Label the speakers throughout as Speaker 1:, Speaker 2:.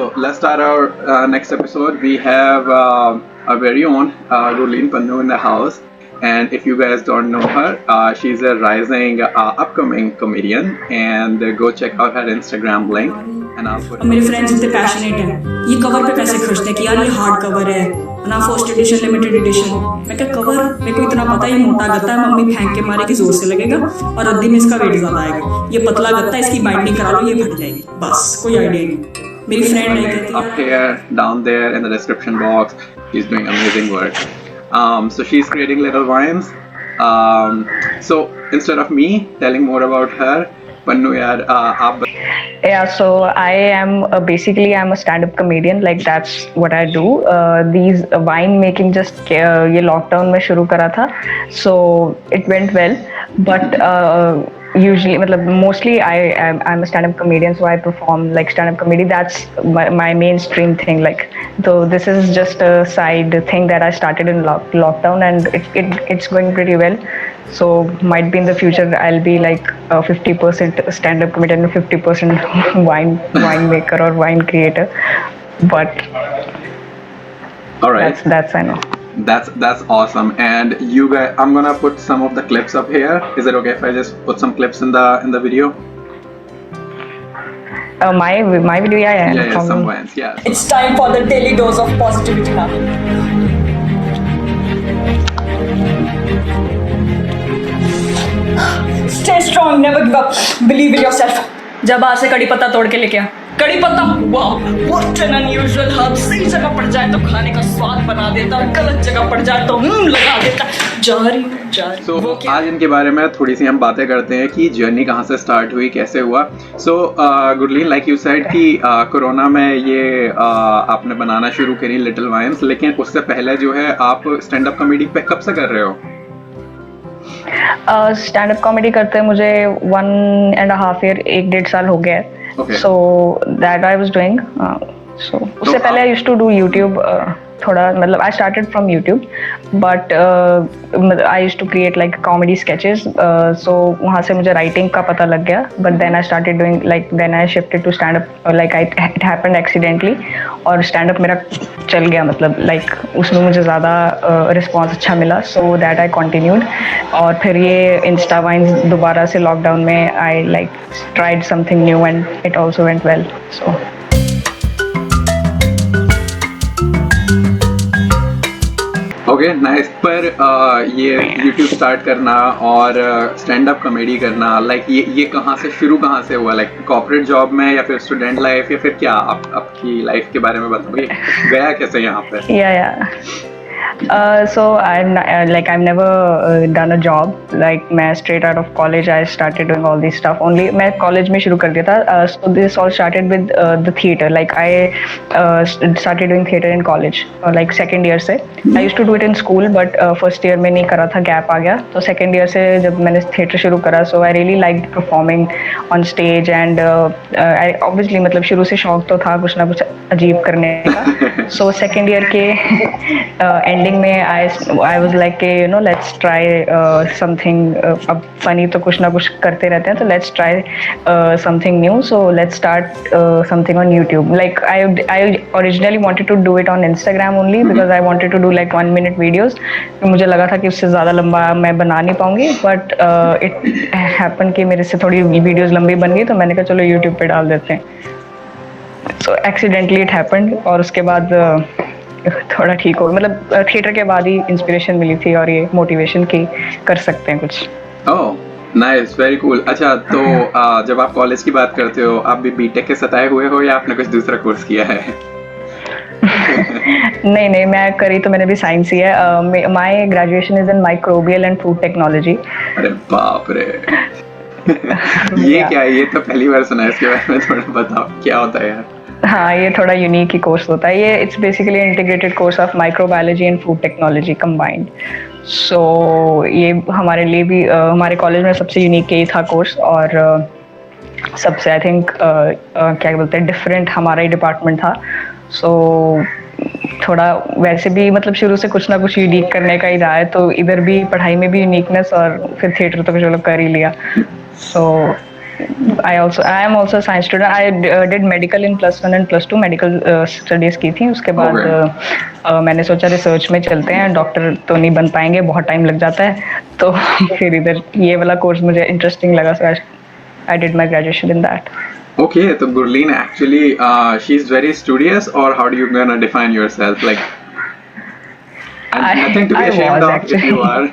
Speaker 1: So let's start our next episode. We have our very own Gurleen Pannu in the house. And if you guys don't know her, she's a rising upcoming comedian. And go check out her Instagram link. And I'll put
Speaker 2: मेरे friends इतने passionate हैं, ये cover पे पैसे खर्चते हैं कि यार ये हार्ड कवर है ना, फर्स्ट एडिशन लिमिटेड एडिशन। मैं क्या कवर, मेरे को इतना पता है ये मोटा गत्ता है, मम्मी फेंक के मारेगी जोर से लगेगा और रद्दी में इसका वेट ज्यादा आएगा। ये पतला गत्ता है, इसकी बाइंडिंग करा लो, ये फट जाएगी, बस कोई आइडिया नहीं। मेरी फ्रेंड है कहती है
Speaker 1: up here, down there in the description box. She's doing amazing work. So she's creating little vines. So instead of me telling more about her, Pannu yaar, aap
Speaker 3: Yeah, so I am basically I'm a stand-up comedian. Like that's what I do. These wine making just ये lockdown में शुरू करा था, so it went well. But usually, मतलब mostly I'm a stand-up comedian, so I perform like stand-up comedy. That's my mainstream thing. Like, though this is just a side thing that I started in lockdown, and it's going pretty well. So might be in the future I'll be like 50% stand-up comedian and 50% wine maker or wine creator. But
Speaker 1: all right,
Speaker 3: that's I know.
Speaker 1: That's awesome. And you guys, I'm gonna put some of the clips up here. Is it okay if I just put some clips in the video?
Speaker 3: My video, yeah.
Speaker 1: Some vines, yeah.
Speaker 2: It's time for the daily dose of positivity now. Stay strong, never give up, believe in yourself. जा बाहर से कड़ी पत्ता तोड़ के लेके आ। कड़ी पत्ता, वाह, what an unusual herb। सही जगह पड़ जाए तो खाने का स्वाद बना देता, और गलत जगह पड़ जाए तो लगा देता। जा रही हूँ।
Speaker 1: So आज इनके बारे में थोड़ी सी हम बातें करते हैं कि जर्नी कहाँ से स्टार्ट हुई, कैसे हुआ। So Gurleen, like you said कि कोरोना में ये आपने बनाना शुरू करी लिटिल वाइन्स, लेकिन उससे पहले जो है आप स्टैंड अप कॉमेडी पे कब से कर रहे हो?
Speaker 3: स्टैंड अप कॉमेडी करते मुझे 1.5 year, 1-1.5 साल हो गया है। So that I was doing. So उससे पहले I used to do YouTube थोड़ा, मतलब I started from YouTube, but I used to create like comedy sketches. So वहाँ से मुझे राइटिंग का पता लग गया, but then I started doing like then I shifted to stand up, like it happened accidentally, और स्टैंड अप मेरा चल गया, मतलब लाइक उसमें मुझे ज़्यादा रिस्पॉन्स अच्छा मिला, सो दैट आई कंटिन्यूड। और फिर ये इंस्टा वाइन्स दोबारा से लॉकडाउन में I like tried something new and it also went well. So
Speaker 1: okay, nice. पर ये यूट्यूब स्टार्ट करना और स्टैंड अप कॉमेडी करना, लाइक ये कहाँ से हुआ? लाइक कॉर्पोरेट जॉब में, या फिर स्टूडेंट लाइफ, या फिर क्या? आपकी लाइफ के बारे में बताओगे, गया कैसे यहाँ पे?
Speaker 3: So I've never done a job. Like मैं straight out of college I started doing all this stuff. Only मैं college में शुरू कर दिया था. So this all started with the theater. Like I started doing theater in college, like second year से. I used to do it in school, but first year में नहीं करा था, gap आ गया. तो second year से जब मैंने theater शुरू करा, so I really liked performing on stage, and I obviously मतलब शुरू से शौक तो था कुछ ना कुछ अजीब करने का. So second year के ending में I was like you know, let's try something अब funny तो कुछ ना कुछ करते रहते हैं, तो let's try something new, so let's start something on YouTube. Like I originally wanted to do it on Instagram only because I wanted to do like 1-minute videos. तो मुझे लगा था कि उससे ज़्यादा लंबा मैं बना नहीं पाऊंगी, but it happened कि मेरे से थोड़ी वीडियोस लंबी बन गई, तो मैंने कहा चलो YouTube पे डाल देते हैं. So accidentally it happened, और उसके बाद थोड़ा ठीक हो, मतलब थिएटर के बाद ही इंस्पिरेशन मिली थी और ये मोटिवेशन की कर सकते हैं कुछ.
Speaker 1: Oh nice, very cool. अच्छा, तो जब आप कॉलेज की बात करते हो, आप भी बीटेक के सताए हुए हो या आपने कुछ दूसरा कोर्स किया है?
Speaker 3: नहीं, मैं करी तो मैंने भी साइंस ही है. My graduation is in microbial and food technology.
Speaker 1: अरे बाप रे. ये क्या है? ये तो पहली बार सुना है. इसके बारे में थोड़ा बताओ, क्या होता है यार?
Speaker 3: हाँ, ये थोड़ा यूनिक ही कोर्स होता है. ये it's basically integrated course of microbiology and food technology combined. So ये हमारे लिए भी हमारे कॉलेज में सबसे यूनिक यही था कोर्स, और सबसे आई थिंक क्या बोलते हैं डिफरेंट हमारा ही डिपार्टमेंट था. सो थोड़ा वैसे भी मतलब शुरू से कुछ ना कुछ यूनिक करने का ही रहा है, तो इधर भी पढ़ाई में भी यूनिकनेस, और फिर थिएटर तो चलो कर ही लिया. सो I am also a science student. I did medical in +1 and +2 medical studies की थी. उसके बाद मैंने सोचा रिसर्च में चलते हैं, डॉक्टर तो नहीं बन पाएंगे, बहुत टाइम लग जाता है. तो फिर इधर ये वाला कोर्स मुझे इंटरेस्टिंग लगा, so I did my graduation in that.
Speaker 1: Okay, so Gurleen actually, she's very studious, or how do you gonna define yourself? Like, and nothing to be ashamed of if you are.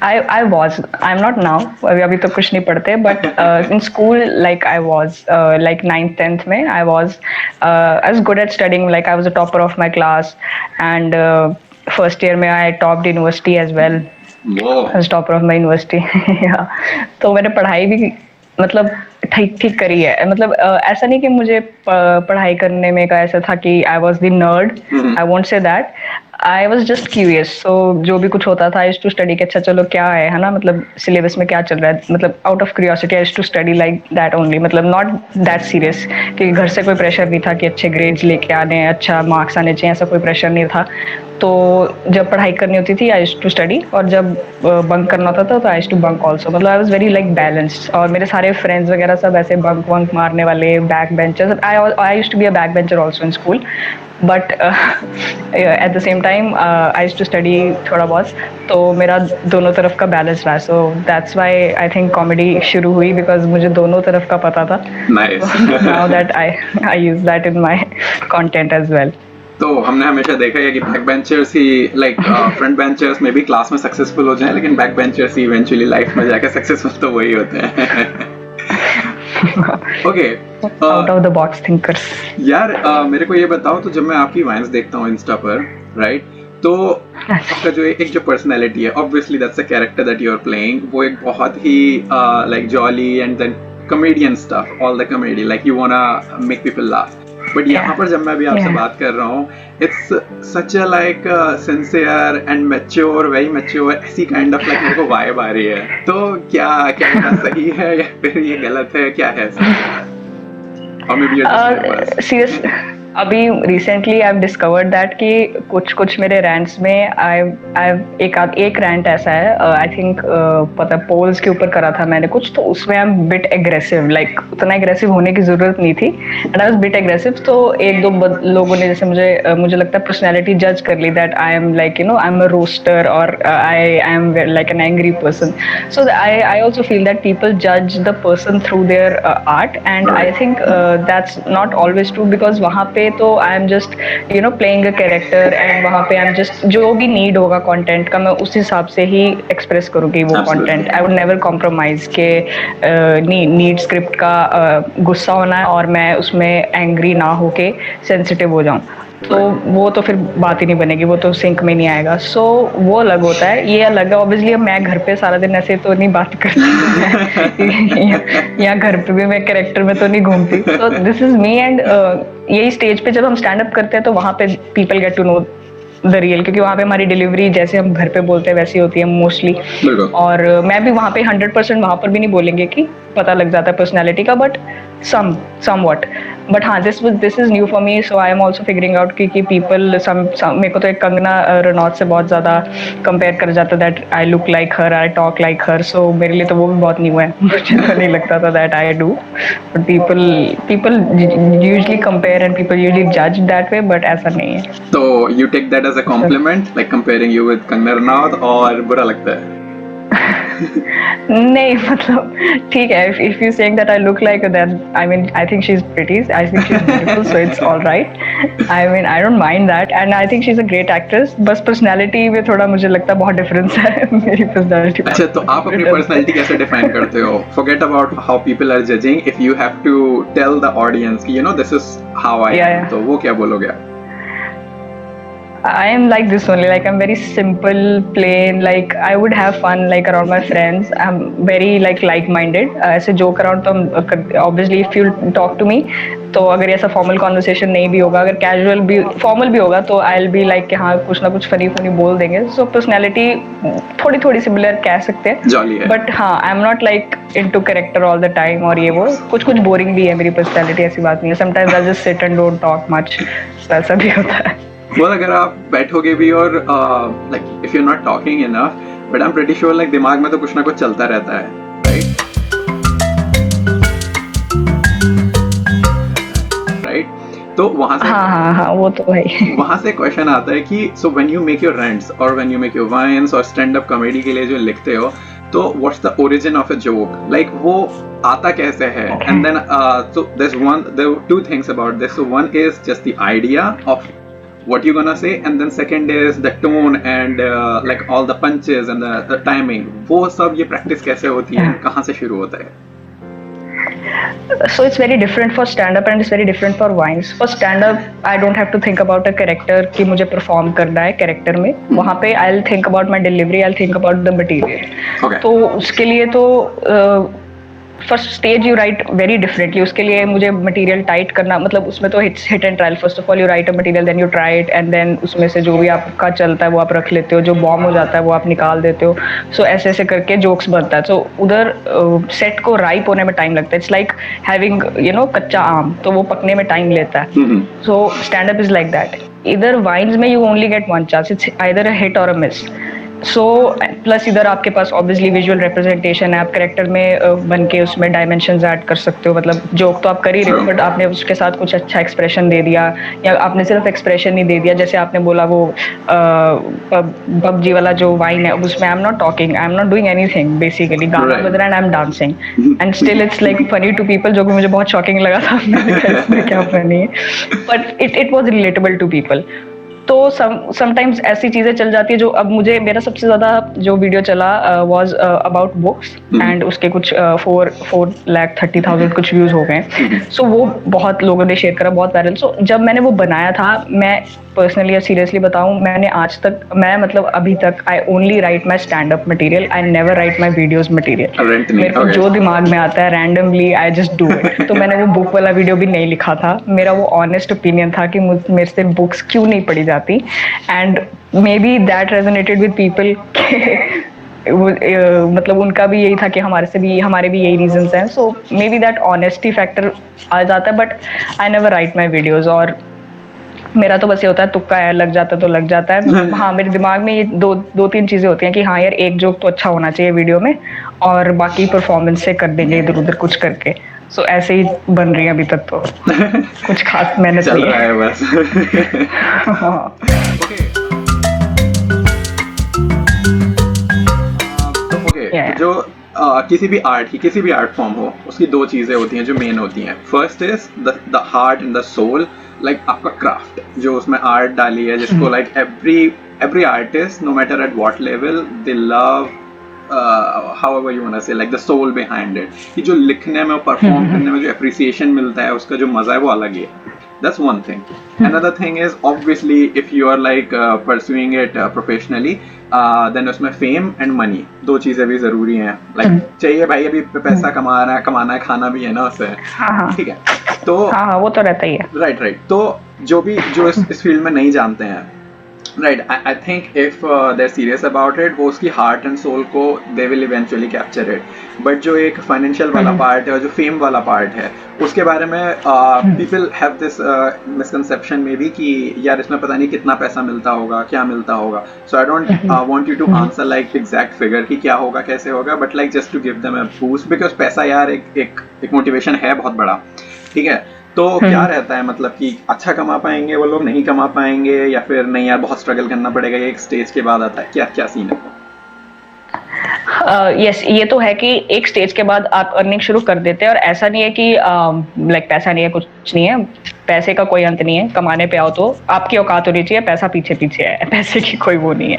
Speaker 3: I was. I'm not now. अभी तो कुछ नहीं पढ़ते. But in school, like I was, like 9th, 10th में, I was good at studying. Like I was the topper of my class, and first year में I topped university as well.
Speaker 1: Whoa.
Speaker 3: I was topper of my university. yeah. तो मैंने पढ़ाई भी मतलब ठीक ठीक करी है. मतलब ऐसा नहीं कि मुझे पढ़ाई करने में का ऐसा था कि I was the nerd. I won't say that. I was just curious. So जो भी कुछ होता था I used to study कि अच्छा चलो क्या है ना, मतलब सिलेबस में क्या चल रहा है, मतलब out of curiosity I used to study like that only. मतलब not that serious, कि घर से कोई प्रेशर नहीं था कि अच्छे ग्रेड्स लेके आने हैं, अच्छा मार्क्स आने चाहिए, ऐसा कोई प्रेशर नहीं था. तो जब पढ़ाई करनी होती थी आई यूज्ड टू स्टडी, और जब बंक करना होता था तो I used to bunk also. मतलब I was very like balanced, और मेरे सारे फ्रेंड्स वगैरह सब ऐसे बंक वंक मारने वाले, back benchers. I used to be a back bencher also in school, but at the same time I used to study थोड़ा बहुत. तो मेरा दोनों तरफ का बैलेंस रहा. So that's why I think comedy शुरू हुई, बिकॉज मुझे दोनों तरफ का पता था. Now that I use that in my content as well.
Speaker 1: तो हमने हमेशा देखा है कि बैक बेंचर्स ही लाइक फ्रंट बेंचर्स में भी क्लास में सक्सेसफुल हो जाएं, लेकिन बैक बेंचर्स ही इवेंचुअली लाइफ में जाकर सक्सेसफुल तो वही होते हैं. Okay,
Speaker 3: out of the box thinkers.
Speaker 1: यार मेरे को ये बताओ, तो जब मैं आपकी वाइन्स देखता हूँ इंस्टा पर, राइट, तो आपका जो एक जो पर्सनैलिटी है, obviously that's a character that you are playing, वो एक बहुत ही like jolly and then comedian stuff, all the comedy, like you wanna make people laugh. But यहाँ पर जब मैं अभी आपसे बात कर रहा हूँ, it's such a like sincere and mature, very mature, ऐसी काइंड ऑफ लाइक मेरे को वाइब आ रही है. तो क्या क्या सही है या फिर ये गलत है, क्या है? और मे बी
Speaker 3: सीरियस, अभी recently I have discovered that कि कुछ मेरे रैंट्स में एक रैंट ऐसा है, आई थिंक पता पोल्स के ऊपर करा था मैंने कुछ, तो उसमें I M bit aggressive. Like उतना एग्रेसिव होने की जरूरत नहीं थी, and I was bit aggressive. तो एक दो लोगों ने जैसे मुझे लगता है पर्सनैलिटी जज कर ली, that I am like you know I am a roaster, और I am like an angry person. So I also feel that people जज the person through their art, and I think that's not always true, because वहाँ पे तो I am just you know playing a character, and वहाँ पे आई am just जो भी need होगा content का, मैं उस हिसाब से ही एक्सप्रेस करूँगी वो content. I would never compromise के नीड स्क्रिप्ट का गुस्सा होना है और मैं उसमें एंग्री ना होके सेंसिटिव हो जाऊँ, तो वो तो फिर बात ही नहीं बनेगी, वो तो सिंक में नहीं आएगा. सो वो अलग होता है, ये अलग है. ऑब्वियसली मैं घर पे सारा दिन ऐसे तो नहीं बात करती या घर पे भी मैं कैरेक्टर में तो नहीं घूमती. So this is me, and यही स्टेज पे जब हम स्टैंड अप करते हैं तो वहाँ पे people get to know the real, क्योंकि वहाँ पे हमारी डिलीवरी जैसे हम घर पे बोलते हैं वैसी होती है मोस्टली. और मैं भी वहाँ पे 100% वहाँ पर भी नहीं बोलेंगे कि पता लग जाता है पर्सनैलिटी का, बट somewhat. बट हाँ, this is new for me, so I am also figuring out कि पीपल मेरे को तो एक कंगना रनौत से बहुत ज़्यादा कंपेयर कर जाता that I look like her, I talk like her. So मेरे लिए तो वो भी बहुत न्यू है. मुझे तो नहीं लगता था that I do, but people usually compare and people usually जज दैट वे, बट ऐसा नहीं है.
Speaker 1: तो you take that as a compliment, like comparing you with Kangana Ranaut, और बुरा लगता है?
Speaker 3: नहीं, मतलब ठीक है, if you saying that I look like her, then I mean I think she's pretty, I think she's beautiful, so it's all right. I mean I don't mind that, and I think she's a great actress. बस personality में थोड़ा मुझे लगता है बहुत difference है मेरी personality.
Speaker 1: अच्छा, तो आप अपनी personality कैसे define करते हो? Forget about how people are judging. If you have to tell the audience, you know, this is how I am, तो वो क्या बोलोगे?
Speaker 3: I am like this only, like I'm very simple, plain, like I would have fun like around my friends. I'm very like-minded. ऐसे joke around तो obviously if you talk to me, तो अगर ऐसा formal conversation नहीं भी होगा, अगर casual भी formal भी होगा, तो I'll be like कि हाँ कुछ ना कुछ funny बोल देंगे. So personality थोड़ी similar कह सकते हैं.
Speaker 1: Jolly है.
Speaker 3: But हाँ, I'm not like into character all the time और ये वो कुछ boring भी है मेरी personality, ऐसी बात नहीं है. Sometimes I'll just sit and don't talk much. So ऐसा भी होता है.
Speaker 1: वो अगर आप बैठोगे भी और like if you not talking enough, but I am pretty sure like दिमाग में तो कुछ ना कुछ चलता रहता है, राइट? तो वहां से
Speaker 3: हाँ वो तो है ही।
Speaker 1: वहां से क्वेश्चन आता है कि so when you make your rants और when you make your vines और स्टैंड अप कॉमेडी के लिए जो लिखते हो, तो what's the origin of a joke, like वो आता कैसे है? And then so there two things about this. So one is just the idea of what you're gonna say, and then second is the tone and like all the punches and the timing. वो सब ये practice कैसे होती है, कहाँ से शुरू होता है?
Speaker 3: So it's very different for stand-up and it's very different for wines. For stand-up, I don't have to think about a character कि मुझे perform करना है character में. वहाँ पे I'll think about my delivery, I'll think about the material.
Speaker 1: Okay.
Speaker 3: तो उसके लिए तो first stage you write very differently. उसके लिए मुझे मटेरियल टाइट करना, मतलब उसमें तो hit and trial. First of all you write a material, then you try it, and then उसमें से जो भी आपका चलता है वो आप रख लेते हो, जो बॉम्ब हो जाता है वो आप निकाल देते हो. सो ऐसे ऐसे करके जोक्स बनता है. सो उधर सेट को राइप होने में टाइम लगता है. इट्स लाइक हैविंग कच्चा आम, तो वो पकने में टाइम लेता है. So stand up is like that. इधर वाइन्स में you only get one chance. It's either a hit और अ मिस. सो प्लस इधर आपके पास ऑब्वियसली विजुअल रिप्रेजेंटेशन है. आप करेक्टर में बन के उसमें डायमेंशंस ऐड कर सकते हो. मतलब जोक तो आप कर ही रहे हो, बट आपने उसके साथ कुछ अच्छा एक्सप्रेशन दे दिया, या आपने सिर्फ एक्सप्रेशन नहीं दे दिया. जैसे आपने बोला वो पबजी वाला जो वाइन है, उसमें I am not talking, I am not doing anything, basically गाना बज रहा है and I am dancing, and still it's like funny to people, जो कि मुझे बहुत शॉकिंग लगा था. मैंने कहा इसमें क्या फनी है, but it was relatable to people. तो समटाइम्स ऐसी चीजें चल जाती है जो, अब मुझे मेरा सबसे ज्यादा जो वीडियो चला वाज अबाउट बुक्स, एंड उसके कुछ 4,30,000 कुछ व्यूज हो गए. सो वो बहुत लोगों ने शेयर करा, बहुत वायरल. सो जब मैंने वो बनाया था, मैं पर्सनली और सीरियसली बताऊं, मैंने आज तक, मैं मतलब अभी तक, I only right my stand up material, I never write my videos material. मेरे को जो दिमाग में आता है randomly I just do it. तो मैंने वो बुक वाला वीडियो भी नहीं लिखा था. मेरा वो ऑनेस्ट ओपिनियन था कि मेरे से बुक्स क्यों नहीं पढ़ी जाती, and may be that resonated with people. मतलब उनका भी यही था कि हमारे भी यही रीजंस हैं. So maybe that honesty factor आ जाता है, but I never write my videos. और मेरा तो बस ये होता है, तुक्का है, लग जाता तो लग जाता है. हाँ, मेरे दिमाग में ये दो तीन चीजें होती हैं कि हाँ यार, एक जोक तो अच्छा होना चाहिए वीडियो में, और बाकी परफॉर्मेंस से कर देंगे इधर उधर कुछ करके. सो ऐसे ही बन रही है अभी तक, तो कुछ खास मेहनत
Speaker 1: चल
Speaker 3: नहीं
Speaker 1: रहा है बस. ओके, जो किसी भी आर्ट फॉर्म हो, उसकी दो चीजें होती हैं जो मेन होती हैं. First is the heart and the soul, like आपका क्राफ्ट, जो उसमें आर्ट डाली है, जिसको like every artist, no matter at what level, they love however you wanna say, like the soul behind it. कि जो लिखने में और परफॉर्म करने में जो एप्रिसिएशन मिलता है, उसका जो मजा है वो अलग ही है. That's one thing. Another thing is, obviously, if you are like pursuing it professionally, then उसमें fame and money, दो चीजें भी जरूरी हैं. Like चाहिए भाई, अभी पैसा कमाना है, खाना भी है ना उससे. ठीक है, तो
Speaker 3: हाँ वो तो रहता ही है.
Speaker 1: राइट. तो जो इस फील्ड में नहीं जानते हैं, right, I think if they are serious about it, वो उसकी हार्ट एंड सोल को they will eventually capture it. But जो एक फाइनेंशियल वाला पार्ट है और जो फेम वाला पार्ट है, उसके बारे में पीपल हैव दिस मिसकंसेप्शन में भी कि यार इसमें पता नहीं कितना पैसा मिलता होगा, क्या मिलता होगा. So I don't want you to answer like exact figure कि क्या होगा, कैसे होगा, but like just to give them a boost, because पैसा यार एक मोटिवेशन है बहुत बड़ा. ठीक है, तो क्या रहता है, मतलब कि अच्छा कमा पाएंगे वो लोग, नहीं कमा पाएंगे, या फिर नहीं यार बहुत स्ट्रगल करना पड़ेगा, ये एक स्टेज के बाद आता है, क्या सीन है?
Speaker 3: यस, ये तो है कि एक स्टेज के बाद आप अर्निंग शुरू कर देते हैं, और ऐसा नहीं है कि लाइक पैसा नहीं है, कुछ नहीं है, पैसे का कोई अंत नहीं है. कमाने पे आओ तो आपकी औकात होनी चाहिए, पैसा पीछे पीछे है, पैसे की कोई वो नहीं है.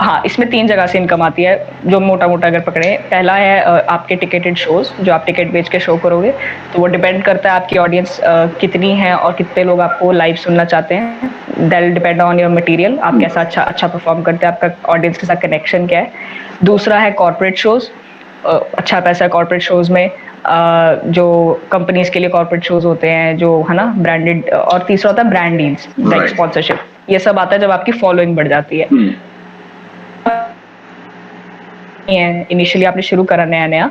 Speaker 3: हाँ, इसमें 3 जगह से इनकम आती है, जो मोटा मोटा अगर पकड़े. पहला है आपके टिकेटेड शोज, जो आप टिकट बेच के शो करोगे, तो वो डिपेंड करता है आपकी ऑडियंस कितनी है और कितने लोग आपको लाइव सुनना चाहते हैं. That will depend on your material, आप कैसा अच्छा परफॉर्म करते हैं, आपका ऑडियंस के साथ कनेक्शन क्या है. दूसरा है कॉर्पोरेट शोज, अच्छा पैसा है कॉर्पोरेट शोज में, जो कंपनीज के लिए कॉर्पोरेट शोज होते हैं, जो है ना ब्रांडेड. और तीसरा होता है ब्रांड डील्स, लाइक स्पॉन्सरशिप. ये सब आता है जब आपकी फॉलोइंग बढ़ जाती है. इनिशियली आपने शुरू करा नया,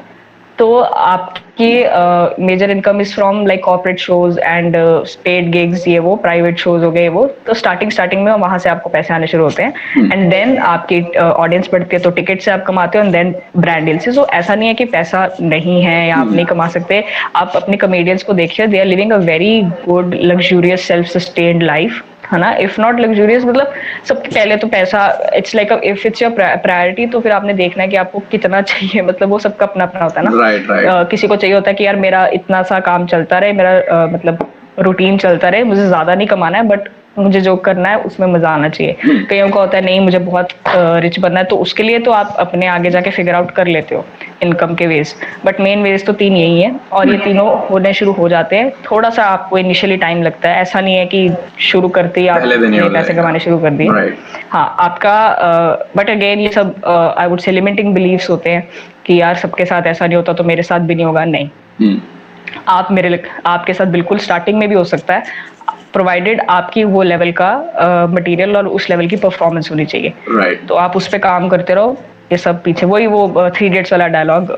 Speaker 3: तो आपकी major income is from like corporate shows and paid gigs, ये वो प्राइवेट शोज हो गए वो, तो स्टार्टिंग में वहां से आपको पैसे आने शुरू होते हैं एंड देन आपकी ऑडियंस बढ़ती है तो टिकट से आप कमाते हो एंड देन ब्रांड डील से। सो ऐसा नहीं है कि पैसा नहीं है या आप नहीं कमा सकते। आप अपने कॉमेडियंस को देखिए, they are living a very good luxurious self sustained life, है ना। इफ नॉट लग्जूरियस, मतलब सबसे पहले तो पैसा, it's like if it's your priority, तो फिर आपने देखना है कि आपको कितना चाहिए, मतलब वो सबका अपना अपना होता है ना।
Speaker 1: राइट
Speaker 3: किसी को चाहिए होता है कि यार मेरा इतना सा काम चलता रहे, मेरा मतलब रूटीन चलता रहे, मुझे ज्यादा नहीं कमाना है बट मुझे जो करना है उसमें मजा आना चाहिए। कईयों का होता है नहीं मुझे बहुत रिच बनना है, तो उसके लिए तो आप अपने आगे जाके फिगर आउट कर लेते हो इनकम के वेज, बट मेन वेज तो 3 यही है और ये तीनों होने शुरू हो जाते हैं। थोड़ा सा आपको इनिशियली टाइम लगता है, ऐसा नहीं है कि शुरू करते ही
Speaker 1: पहले दिन ही हो
Speaker 3: आपने पैसे
Speaker 1: जाएगा।
Speaker 3: कमाने शुरू कर दिए।
Speaker 1: राइट
Speaker 3: हाँ आपका, बट अगेन ये सब I would say limiting beliefs होते हैं कि यार सबके साथ ऐसा नहीं होता तो मेरे साथ भी नहीं होगा। नहीं, आपके साथ बिल्कुल स्टार्टिंग में भी हो सकता है, प्रोवाइडेड आपकी वो लेवल का मटेरियल और उस लेवल की परफॉर्मेंस होनी चाहिए।
Speaker 1: राइट
Speaker 3: तो आप उस पे काम करते रहो, ये सब पीछे वही वो 3 इडियट्स वाला डायलॉग,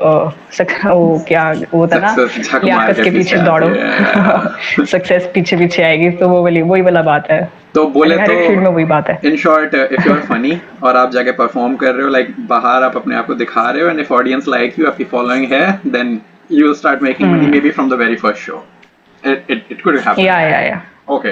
Speaker 3: वो क्या वो था ना,
Speaker 1: सक्सेस झक मार
Speaker 3: लियाकत
Speaker 1: के
Speaker 3: के पीछे दौड़ो सक्सेस पीछे पीछे आएगी, तो वो वही वाला बात है।
Speaker 1: तो बोले
Speaker 3: हर
Speaker 1: तो
Speaker 3: एक फील्ड में वही बात है।
Speaker 1: In short, if you are funny और आप जाके परफॉर्म कर रहे हो, लाइक बाहर आप अपने आप को दिखा रहे हो, and if audience like you, आपकी फॉलोइंग है, then you will start making money maybe from the very first show. It could happen.
Speaker 3: या
Speaker 1: ओके